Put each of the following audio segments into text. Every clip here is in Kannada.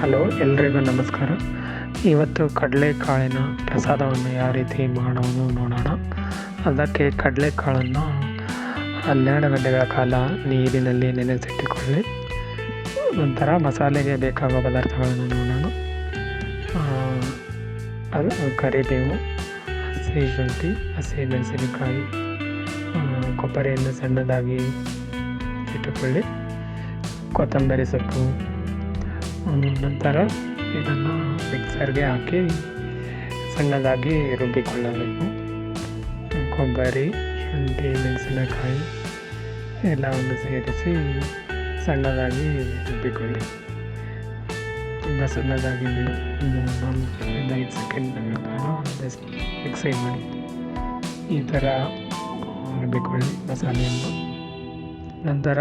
ಹಲೋ, ಎಲ್ರಿಗೂ ನಮಸ್ಕಾರ. ಇವತ್ತು ಕಡಲೆಕಾಳಿನ ಪ್ರಸಾದವನ್ನು ಯಾವ ರೀತಿ ಮಾಡೋದು ನೋಡೋಣ. ಅದಕ್ಕೆ ಕಡಲೆಕಾಳನ್ನು 12 ಗಂಟೆಗಳ ಕಾಲ ನೀರಿನಲ್ಲಿ ನೆನೆಸಿಟ್ಟುಕೊಳ್ಳಿ. ನಂತರ ಮಸಾಲೆಗೆ ಬೇಕಾಗುವ ಪದಾರ್ಥಗಳನ್ನು ನೋಡೋಣ. ಅದು ಕರಿಬೇವು, ಹಸಿಶುಂಠಿ, ಹಸಿಮೆಣಸಿನಕಾಯಿ, ಕೊಬ್ಬರಿಯನ್ನು ಸಣ್ಣದಾಗಿ ಇಟ್ಟುಕೊಳ್ಳಿ, ಕೊತ್ತಂಬರಿ ಸೊಪ್ಪು. ನಂತರ ಇದನ್ನು ಮಿಕ್ಸರ್ಗೆ ಹಾಕಿ ಸಣ್ಣದಾಗಿ ರುಬ್ಬಿಕೊಳ್ಳಬೇಕು. ಕೊಬ್ಬರಿ, ಶುಂಠಿ, ಮೆಣಸಿನಕಾಯಿ ಎಲ್ಲವನ್ನು ಸೇರಿಸಿ ಸಣ್ಣದಾಗಿ ರುಬ್ಬಿಕೊಳ್ಳಿ. ತುಂಬ ಸಣ್ಣದಾಗಿ 5 ಸೆಕೆಂಡ್ ಮಿಕ್ಸಿಂಗ್ ಮಾಡಿ ಈ ಥರ ರುಬ್ಬಿಕೊಳ್ಳಿ ಮಸಾಲೆಯನ್ನು. ನಂತರ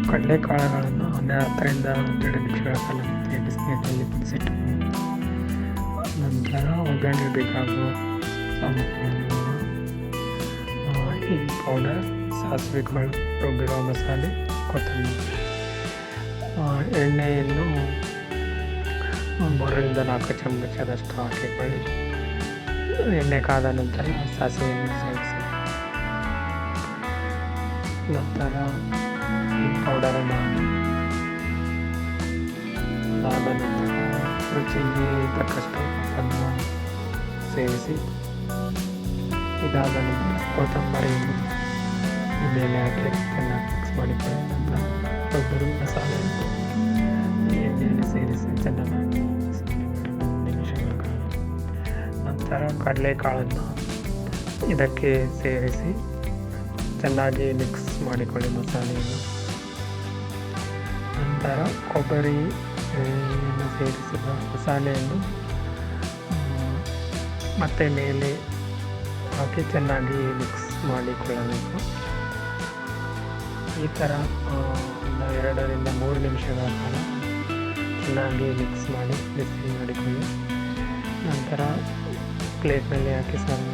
ಕಡಲೆಕಾಳುಗಳನ್ನು 10-12 ನಿಮಿಷಗಳ ಕಾಲ ಬಿಸಿನೀರಿನಲ್ಲಿ ಕುದಿಸಿಟ್ಟುಕೊಳ್ಳಿ. ನಂತರ ಒಗ್ಗರಣೆ ಬೇಕಾಗುವ ಸಾಮಗ್ರಿಗಳನ್ನು ಹಿಂಗ್ ಪೌಡರ್, ಸಾಸಿವೆ ಕಾಳು, ರುಬ್ಬಿರುವ ಮಸಾಲೆ, ಕೊತ್ತಂಬರಿ. ಎಣ್ಣೆಯನ್ನು 3-4 ಚಮಚದಷ್ಟು ಹಾಕಿಕೊಳ್ಳಿ. ಎಣ್ಣೆ ಕಾದ ನಂತರ ಸಾಸಿವೆಯನ್ನು ಸೇರಿಸಿ ನಂತರ ಈ ಪೌಡರನ್ನು ಅದಾದ ನಂತರ ರುಚಿಗೆ ತಕ್ಕಷ್ಟು ಉಪ್ಪನ್ನು ಸೇರಿಸಿ ಇದಾದ ನಂತರ ಕೊತ್ತಂಬರಿಯನ್ನು ಮೇಲೆ ಹಾಕಿ ಚೆನ್ನಾಗಿ ಮಿಕ್ಸ್ ಮಾಡಿಕೊಳ್ಳಿ. ನಂತರ ಕೊಬ್ಬರಿ ಮಸಾಲೆಯನ್ನು ಎಣ್ಣೆಯಲ್ಲಿ ಸೇರಿಸಿ ಚೆನ್ನಾಗಿ ನಿಮಿಷಗಳ ಕಾಲ ನಂತರ ಕಡಲೆಕಾಳನ್ನು ಇದಕ್ಕೆ ಸೇರಿಸಿ ಚೆನ್ನಾಗಿ ಮಿಕ್ಸ್ ಮಾಡಿಕೊಳ್ಳಿ ಮಸಾಲೆಯನ್ನು. ನಂತರ ಕೊಬ್ಬರಿಯನ್ನು ಸೇರಿಸಿದ ಮಸಾಲೆಯನ್ನು ಮತ್ತೆ ಮೇಲೆ ಹಾಕಿ ಚೆನ್ನಾಗಿ ಮಿಕ್ಸ್ ಮಾಡಿಕೊಳ್ಳಬೇಕು. ಈ ಥರ 2-3 ನಿಮಿಷಗಳ ಕಾಲ ಚೆನ್ನಾಗಿ ಮಿಕ್ಸ್ ಮಾಡಿ ಬಿಸಿ ಮಾಡಿಕೊಳ್ಳಿ. ನಂತರ ಪ್ಲೇಟ್ನಲ್ಲಿ ಹಾಕಿ ಸರ್ವ್